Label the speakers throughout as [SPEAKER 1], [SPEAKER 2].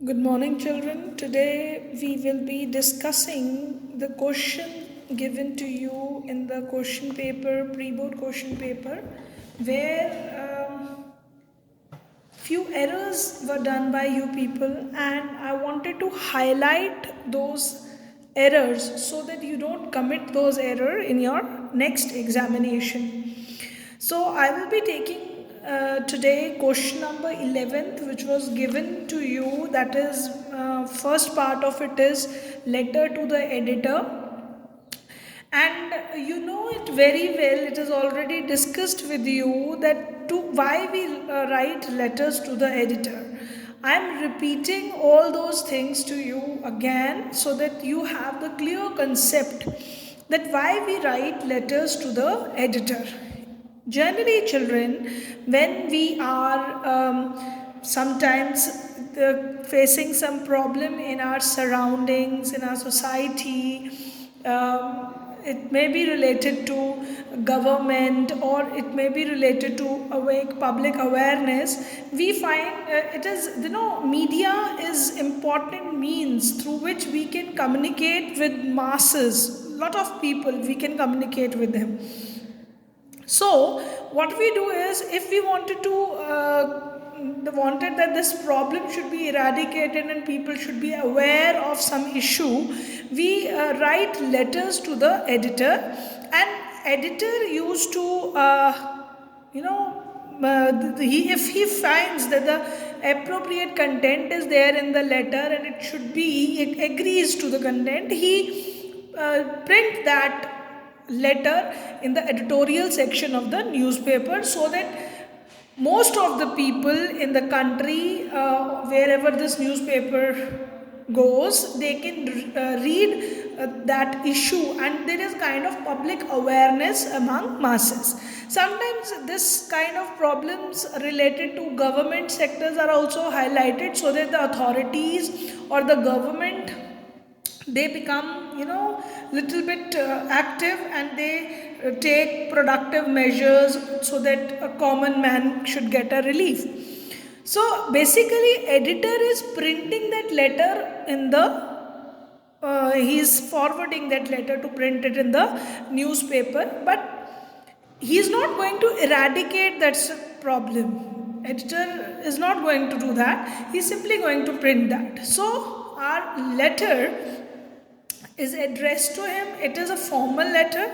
[SPEAKER 1] Good morning, children. Today we will be discussing the question given to you in the question paper, pre-board question paper, where few errors were done by you people, and I wanted to highlight those errors so that you don't commit those errors in your next examination. So I will be taking today question number 11th, which was given to you. That is, first part of it is letter to the editor, and you know it very well. It is already discussed with you that to why we write letters to the editor. I am repeating all those things to you again so that you have the clear concept that why we write letters to the editor. Generally, children, when we are sometimes facing some problem in our surroundings, in our society, it may be related to government, or it may be related to awake public awareness. We find it is, media is important means through which we can communicate with masses. Lot of people we can communicate with them. So what we do is, if we wanted that this problem should be eradicated and people should be aware of some issue, we write letters to the editor, and editor used to if he finds that the appropriate content is there in the letter and it agrees to the content, he print that letter in the editorial section of the newspaper, so that most of the people in the country, wherever this newspaper goes, they can read that issue, and there is kind of public awareness among masses. Sometimes this kind of problems related to government sectors are also highlighted, so that the authorities or the government, they become little bit active, and they take productive measures so that a common man should get a relief. So basically, editor is printing that letter in the he is forwarding that letter to print it in the newspaper, but he is not going to eradicate that problem. Editor is not going to do that. He is simply going to print that. So our letter is addressed to him. It is a formal letter.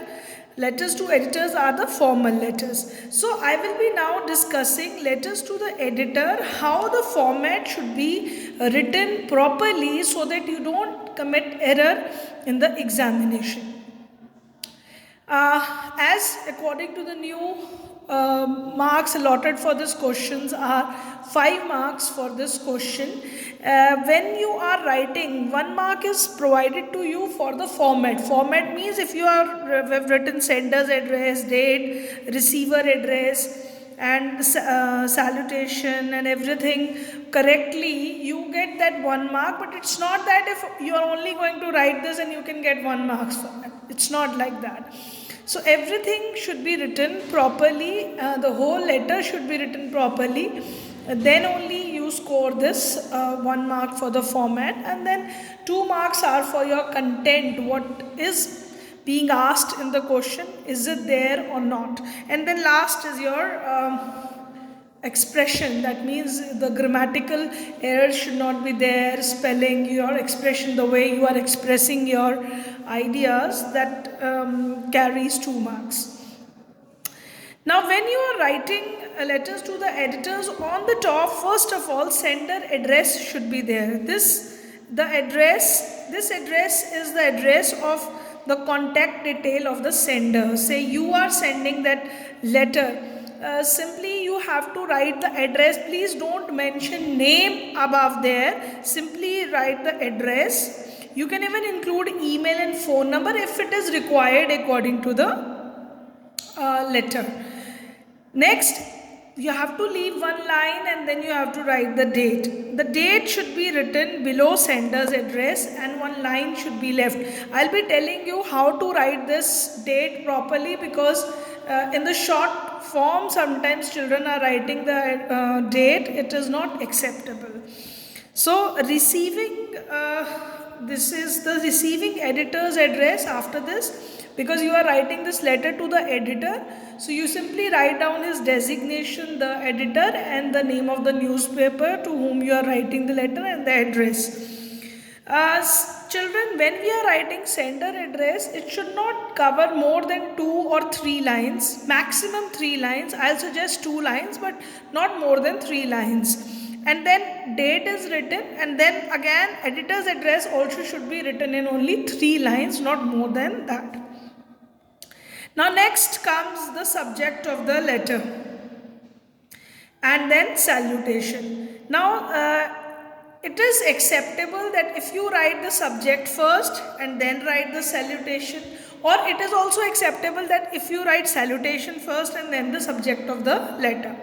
[SPEAKER 1] Letters to editors are the formal letters. So I will be now discussing letters to the editor, how the format should be written properly so that you don't commit error in the examination. As according to the new marks allotted for this questions are 5 marks for this question. When you are writing, 1 mark is provided to you for the format. Format means if you have written sender's address, date, receiver address, and salutation and everything correctly, you get that 1 mark. But it's not that if you are only going to write this and you can get 1 mark for it. It's not like that. So everything should be written properly. The whole letter should be written properly. Then only you score this 1 mark for the format, and then 2 marks are for your content. What is being asked in the question, is it there or not? And then last is your expression. That means the grammatical errors should not be there, spelling, your expression, the way you are expressing your ideas, that carries 2 marks. Now when you are writing letters to the editors, on the top, first of all, sender address should be there. This address is the address of the contact detail of the sender. Say you are sending that letter, simply you have to write the address. Please don't mention name above there, simply write the address. You can even include email and phone number if it is required according to the letter. Next, you have to leave 1 line and then you have to write the date. The date should be written below sender's address and 1 line should be left. I'll be telling you how to write this date properly, because in the short form sometimes children are writing the date. It is not acceptable. So receiving, this is the receiving editor's address after this, because you are writing this letter to the editor. So you simply write down his designation, the editor, and the name of the newspaper to whom you are writing the letter, and the address. Children, when we are writing sender address, it should not cover more than 2 or 3 lines, maximum 3 lines. I'll suggest 2 lines, but not more than 3 lines. And then date is written, and then again editor's address also should be written in only 3 lines, not more than that. Now next comes the subject of the letter, and then salutation. Now it is acceptable that if you write the subject first and then write the salutation, or it is also acceptable that if you write salutation first and then the subject of the letter.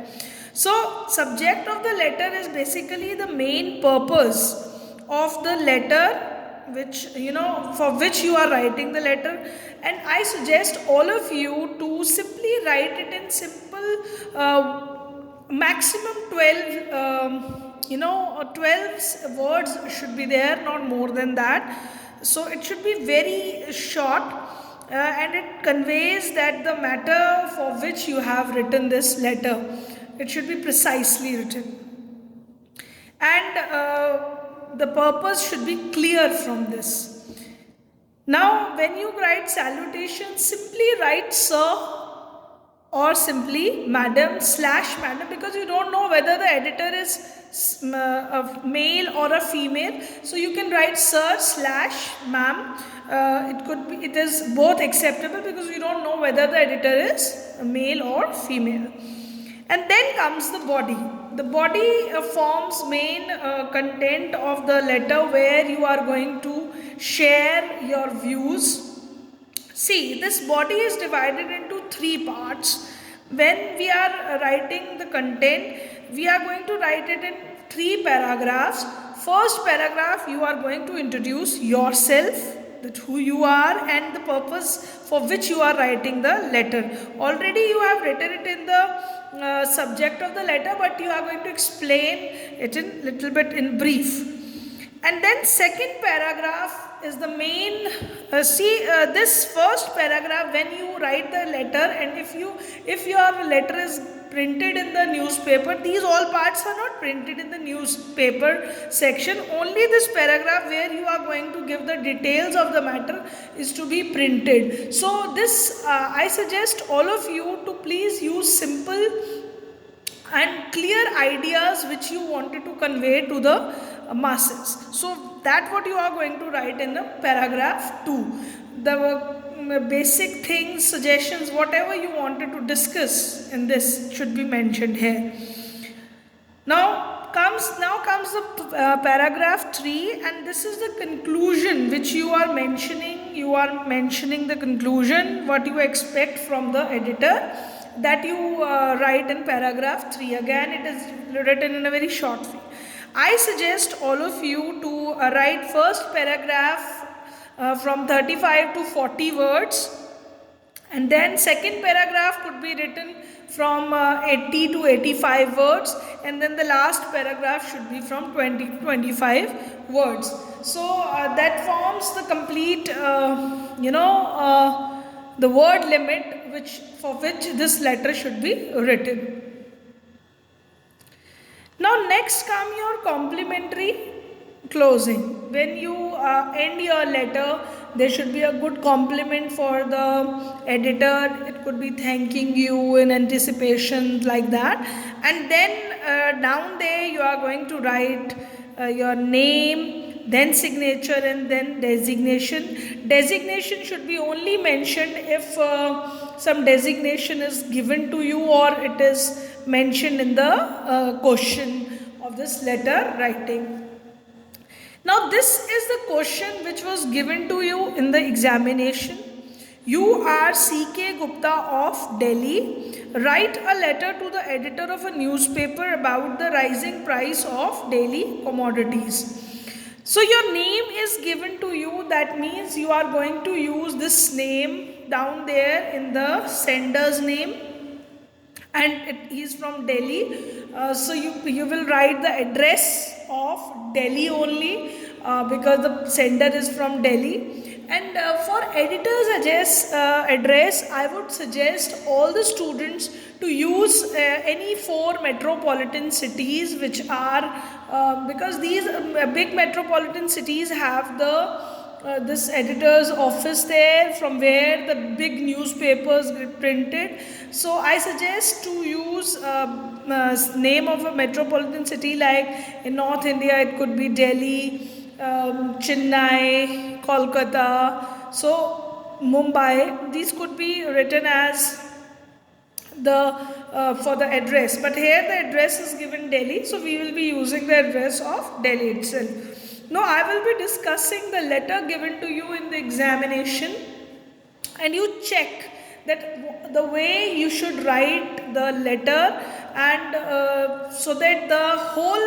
[SPEAKER 1] So subject of the letter is basically the main purpose of the letter, which for which you are writing the letter, and I suggest all of you to simply write it in simple, maximum 12 words should be there, not more than that. So it should be very short, and it conveys that the matter for which you have written this letter, it should be precisely written, and the purpose should be clear from this. Now when you write salutation, simply write sir or simply madam/madam, because you don't know whether the editor is a male or a female, so you can write sir/ma'am. It is both acceptable, because you don't know whether the editor is a male or female. And then comes the body. The body forms main content of the letter, where you are going to share your views. See, this body is divided into 3 parts. When we are writing the content, we are going to write it in 3 paragraphs. First paragraph, you are going to introduce yourself, that who you are and the purpose for which you are writing the letter. Already you have written it in the subject of the letter, but you are going to explain it in little bit in brief. And then second paragraph is the main, this first paragraph, when you write the letter, and if your letter is printed in the newspaper, these all parts are not printed in the newspaper section. Only this paragraph where you are going to give the details of the matter is to be printed. So this I suggest all of you to please use simple and clear ideas which you wanted to convey to the masses. So that what you are going to write in the paragraph 2. The basic things, suggestions, whatever you wanted to discuss in this should be mentioned here. Now comes the paragraph 3, and this is the conclusion which you are mentioning. You are mentioning the conclusion, what you expect from the editor, that you write in paragraph 3. Again, it is written in a very short way. I suggest all of you to write first paragraph from 35 to 40 words, and then second paragraph could be written from 80 to 85 words, and then the last paragraph should be from 20 to 25 words. So that forms the complete the word limit for which this letter should be written. Now next come your complimentary closing. When you end your letter, there should be a good compliment for the editor. It could be thanking you in anticipation, like that. And then down there you are going to write your name, then signature, and then designation. Designation should be only mentioned if some designation is given to you, or it is mentioned in the question of this letter writing. Now this is the question which was given to you in the examination. You are C.K. Gupta of Delhi. Write a letter to the editor of a newspaper about the rising price of daily commodities. So your name is given to you. That means you are going to use this name down there in the sender's name, and he is from Delhi. So you will write the address of Delhi only, because the sender is from Delhi. And for editor's address, I would suggest all the students to use any four metropolitan cities, which are because these big metropolitan cities have the this editor's office there, from where the big newspapers get printed. So I suggest to use name of a metropolitan city, like in North India it could be Delhi, Chennai, Kolkata, so Mumbai. These could be written as the for the address, but here the address is given Delhi, so we will be using the address of Delhi itself. Now I will be discussing the letter given to you in the examination, and you check that the way you should write the letter, and so that the whole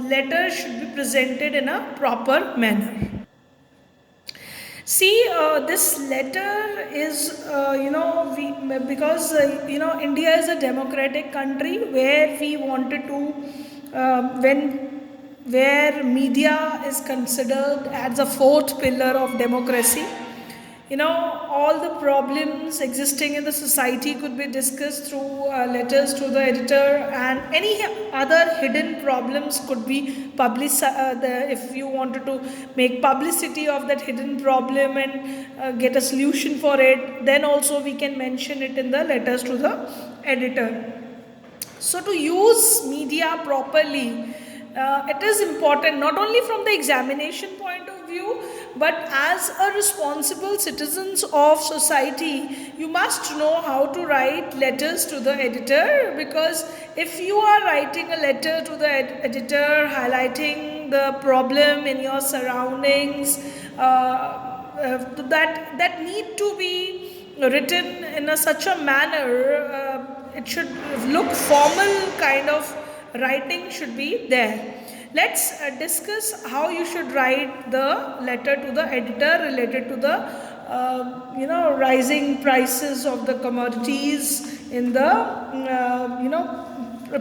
[SPEAKER 1] letter should be presented in a proper manner. See, this letter is, because India is a democratic country where we wanted to, where media is considered as a fourth pillar of democracy. All the problems existing in the society could be discussed through letters to the editor, and any other hidden problems could be published. If you wanted to make publicity of that hidden problem and get a solution for it, then also we can mention it in the letters to the editor. So to use media properly, it is important not only from the examination point of view, but as a responsible citizens of society, you must know how to write letters to the editor, because if you are writing a letter to the editor highlighting the problem in your surroundings, that need to be written in such a manner, it should look formal kind of writing should be there. Let's discuss how you should write the letter to the editor related to the rising prices of the commodities in the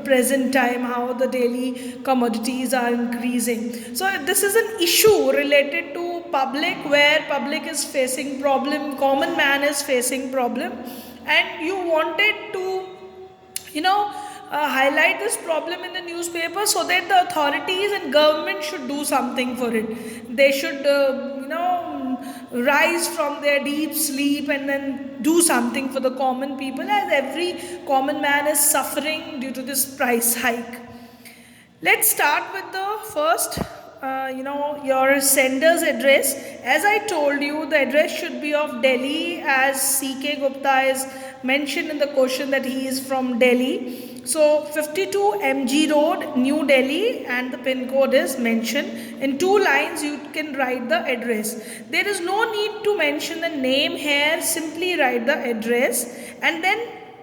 [SPEAKER 1] present time, how the daily commodities are increasing. So this is an issue related to public, where public is facing problem, common man is facing problem, and you wanted to highlight this problem in the newspaper, so that the authorities and government should do something for it. They should rise from their deep sleep and then do something for the common people, as every common man is suffering due to this price hike. Let's start with the first your sender's address. As I told you, the address should be of Delhi, as C.K. Gupta is mentioned in the question that he is from Delhi. So 52 MG Road, New Delhi, and the pin code is mentioned. In 2 lines you can write the address. There is no need to mention the name here, simply write the address, and then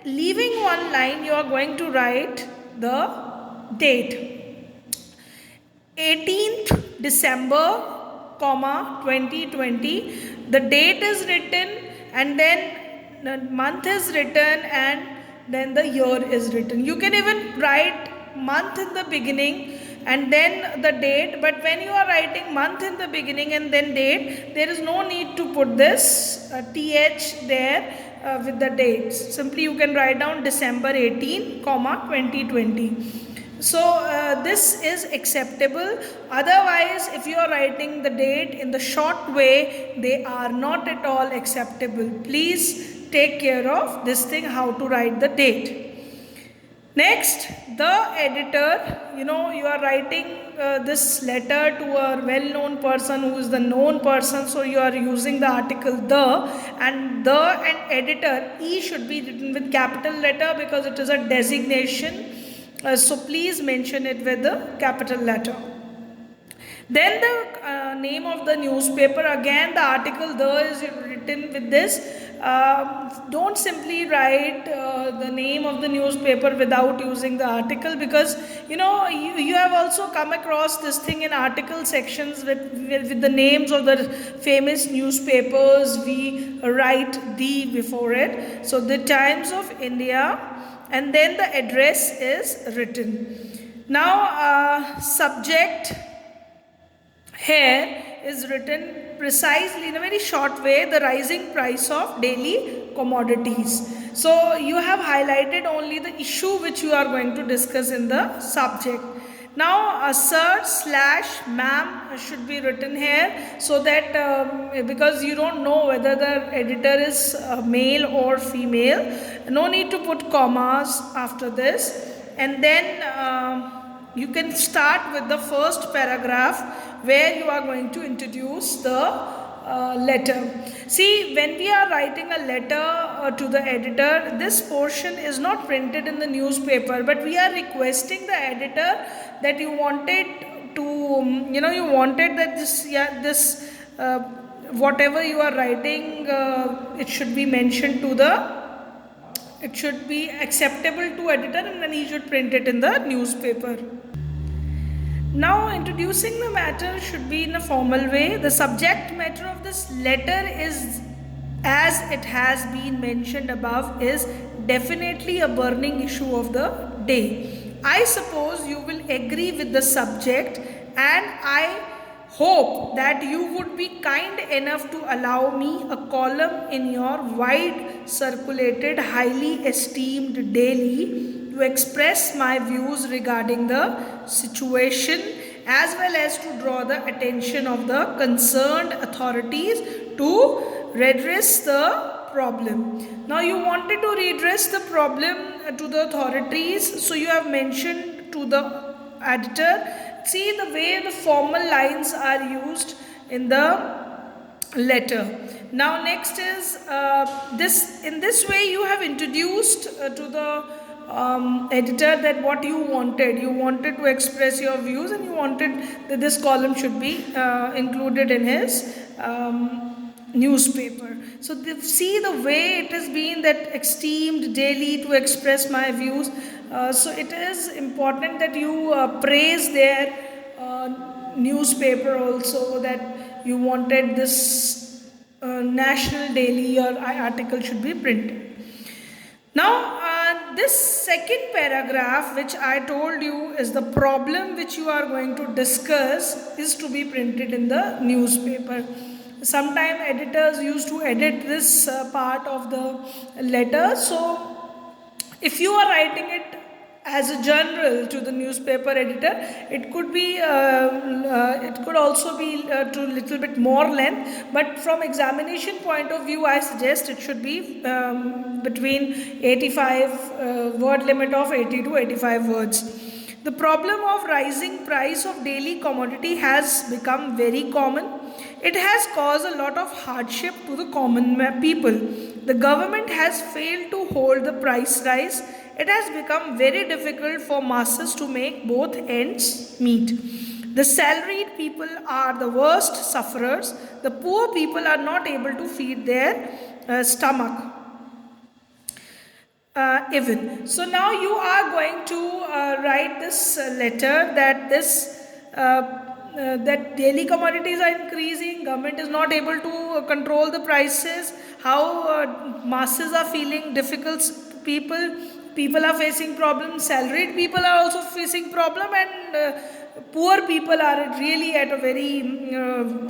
[SPEAKER 1] leaving 1 line you are going to write the date. 18th December, 2020. The date is written, and then the month is written, and then the year is written. You can even write month in the beginning and then the date, but when you are writing month in the beginning and then date, there is no need to put this th there with the dates. Simply you can write down December 18, 2020. So this is acceptable. Otherwise, if you are writing the date in the short way, they are not at all acceptable. Please take care of this thing, how to write the date. Next, the editor, you are writing this letter to a well-known person who is the known person, so you are using the article the, and editor, E should be written with capital letter because it is a designation. So please mention it with the capital letter. Then the name of the newspaper, again the article the is written with this. Don't simply write the name of the newspaper without using the article, because you have also come across this thing in article sections with the names of the famous newspapers. We write the before it. So the Times of India, and then the address is written. Now subject Here is written precisely in a very short way the rising price of daily commodities. So you have highlighted only the issue which you are going to discuss in the subject. Now sir / ma'am should be written here, so that because you don't know whether the editor is male or female, no need to put commas after this. And then you can start with the first paragraph where you are going to introduce the letter. See, when we are writing a letter to the editor, this portion is not printed in the newspaper, but we are requesting the editor that you wanted to, you wanted that this whatever you are writing, it should be mentioned to it should be acceptable to editor, and then he should print it in the newspaper. Now, introducing the matter should be in a formal way. The subject matter of this letter is, as it has been mentioned above, is definitely a burning issue of the day. I suppose you will agree with the subject, and I hope that you would be kind enough to allow me a column in your wide circulated, highly esteemed daily to express my views regarding the situation, as well as to draw the attention of the concerned authorities to redress the problem. Now you wanted to redress the problem to the authorities, so you have mentioned to the editor. See the way the formal lines are used in the letter. Now next is in this way you have introduced to the editor that what you wanted to express your views, and you wanted that this column should be included in his newspaper. So see the way it has been that esteemed daily to express my views. So it is important that you praise their newspaper also, that you wanted this national daily or article should be printed. Now this second paragraph which I told you is the problem which you are going to discuss is to be printed in the newspaper. Sometimes editors used to edit this part of the letter. So if you are writing it as a general to the newspaper editor, it could be it could also be to little bit more length, but from examination point of view I suggest it should be between 85 word limit of 80 to 85 words. The problem of rising price of daily commodity has become very common. It has caused a lot of hardship to the common people. The government has failed to hold the price rise. It has become very difficult for masses to make both ends meet. The salaried people are the worst sufferers. The poor people are not able to feed their stomach. Even. So now you are going to write this letter that that daily commodities are increasing, government is not able to control the prices, how masses are feeling difficult, people are facing problems, salaried people are also facing problem, and poor people are really at a very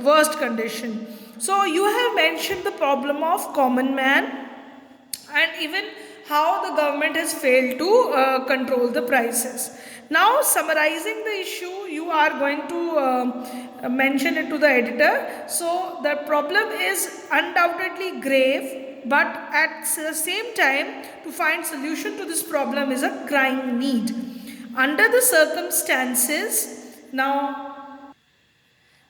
[SPEAKER 1] worst condition. So you have mentioned the problem of common man, and even how the government has failed to control the prices. Now summarizing the issue, you are going to mention it to the editor. So the problem is undoubtedly grave, but at the same time to find solution to this problem is a crying need. Under the circumstances, now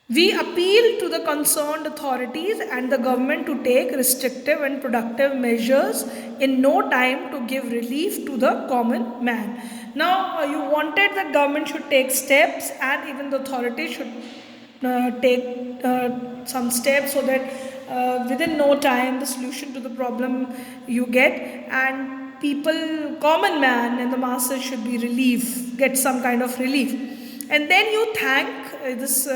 [SPEAKER 1] we appeal to the concerned authorities and the government to take restrictive and productive measures in no time to give relief to the common man. Now, you wanted that government should take steps, and even the authorities should take some steps, so that within no time the solution to the problem you get, and people, common man and the masses should be get some kind of relief. And then you thank this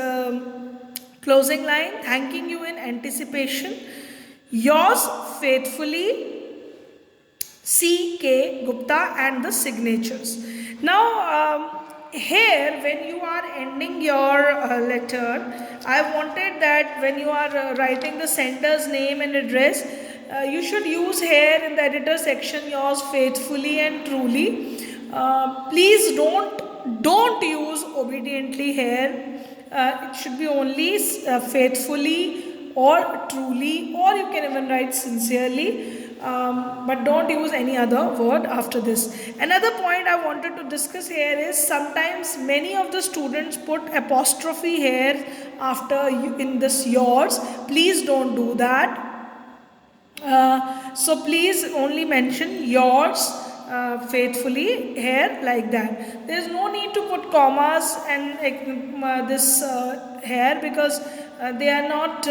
[SPEAKER 1] closing line, thanking you in anticipation, yours faithfully, C.K. Gupta, and the signatures. Now here when you are ending your letter, I wanted that when you are writing the sender's name and address, you should use here in the editor section yours faithfully and truly. Please don't use obediently here. It should be only faithfully or truly, or you can even write sincerely, but don't use any other word after this. Another point I wanted to discuss here is sometimes many of the students put apostrophe here after you, in this yours. Please don't do that. So please only mention yours faithfully here like that. There is no need to put commas and this here, because they are not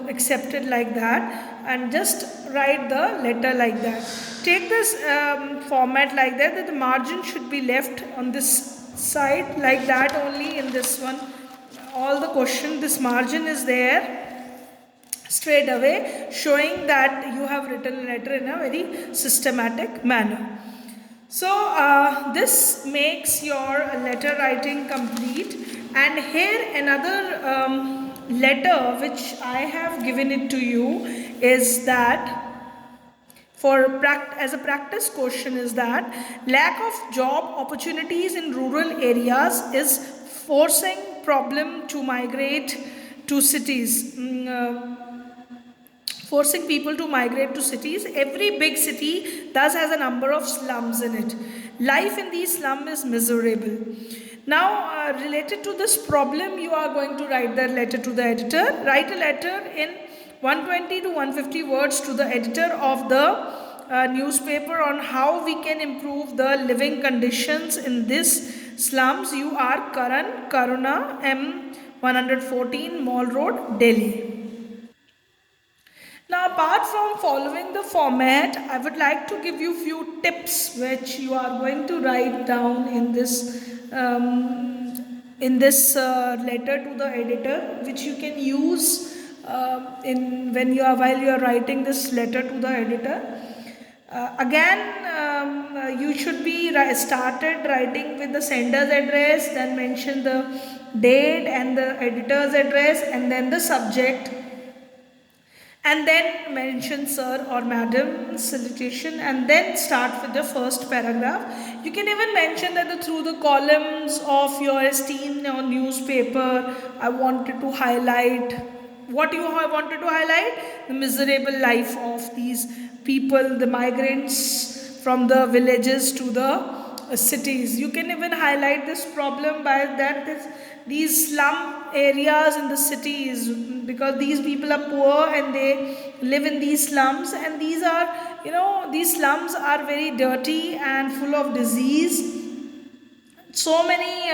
[SPEAKER 1] accepted like that, and just write the letter like that. Take this format like that the margin should be left on this side like that only. In this one, all the question, this margin is there straight away, showing that you have written a letter in a very systematic manner. So this makes your letter writing complete. And here another letter which I have given it to you is that as a practice question is that lack of job opportunities in rural areas is forcing problem to migrate to cities. Forcing people to migrate to cities. Every big city thus has a number of slums in it. Life in these slums is miserable. Now, related to this problem, you are going to write the letter to the editor. Write a letter in 120 to 150 words to the editor of the newspaper on how we can improve the living conditions in this slums. You are Karan Karuna, M 114 Mall Road, Delhi. Now, apart from following the format, I would like to give you few tips which you are going to write down in this letter to the editor, which you can use while you are writing this letter to the editor. You should be started writing with the sender's address, then mention the date and the editor's address, and then the subject, and then mention sir or madam salutation, and then start with the first paragraph. You can even mention that through the columns of your esteemed newspaper, I wanted to highlight what you have wanted to highlight: the miserable life of these people, the migrants from the villages to the cities. You can even highlight this problem by these slum areas in the cities, because these people are poor and they live in these slums, and these slums are very dirty and full of disease. So many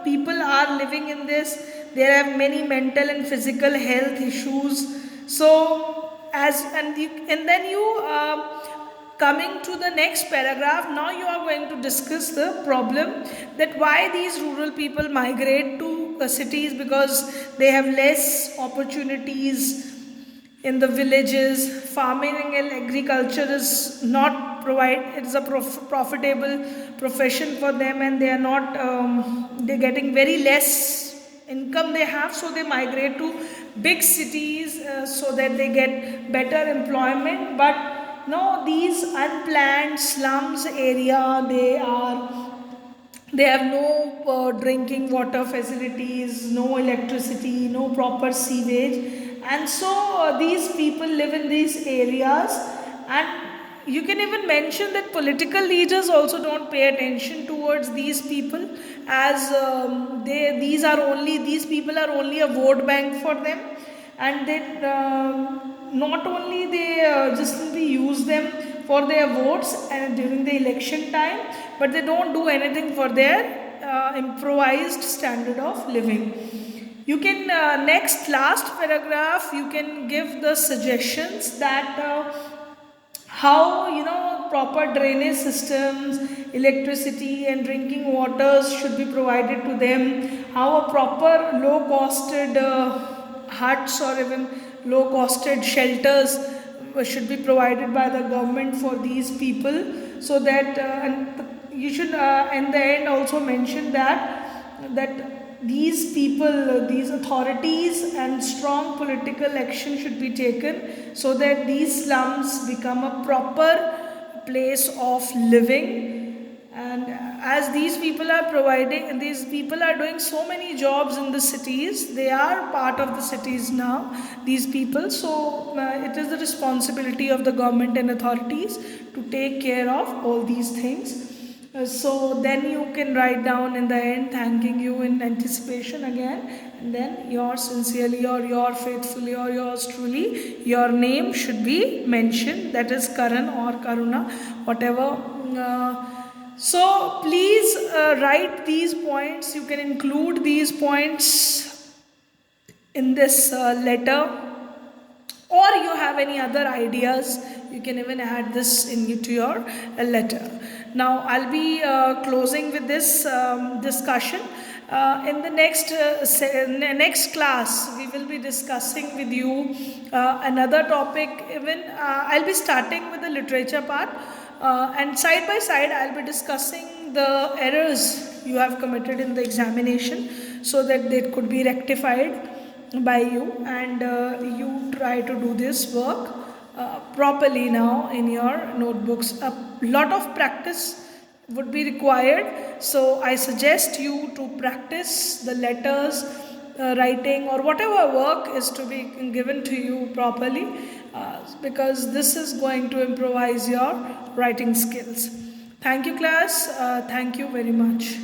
[SPEAKER 1] people are living in this. There have many mental and physical health issues. So then you coming to the next paragraph, now you are going to discuss the problem that why these rural people migrate to cities, because they have less opportunities in the villages. Farming and agriculture is not it is a profitable profession for them, and they are not they're getting very less income they have, so they migrate to big cities so that they get better employment. But no, these unplanned slums area, they have no drinking water facilities, no electricity, no proper sewage, and so these people live in these areas. And you can even mention that political leaders also don't pay attention towards these people, as these people are only a vote bank for them, and they not only they just simply use them for their votes and during the election time, but they don't do anything for their improvised standard of living. You can last paragraph, you can give the suggestions that how proper drainage systems, electricity and drinking waters should be provided to them, how a proper low costed huts or even low costed shelters should be provided by the government for these people, so that you should in the end also mention that these people, these authorities and strong political action should be taken so that these slums become a proper place of living. And as these people are providing, these people are doing so many jobs in the cities, they are part of the cities now, these people. So it is the responsibility of the government and authorities to take care of all these things. So then you can write down in the end, thanking you in anticipation again, and then yours sincerely or your faithfully or yours truly, your name should be mentioned, that is Karan or Karuna, whatever. So please write these points. You can include these points in this letter, or you have any other ideas, you can even add this into your letter. Now I'll be closing with this discussion. In the next class we will be discussing with you another topic. Even I'll be starting with the literature part, and side by side I'll be discussing the errors you have committed in the examination so that they could be rectified by you, and you try to do this work properly now in your notebooks. A lot of practice would be required, so I suggest you to practice the letters, writing or whatever work is to be given to you properly, because this is going to improvise your writing skills. Thank you class, thank you very much.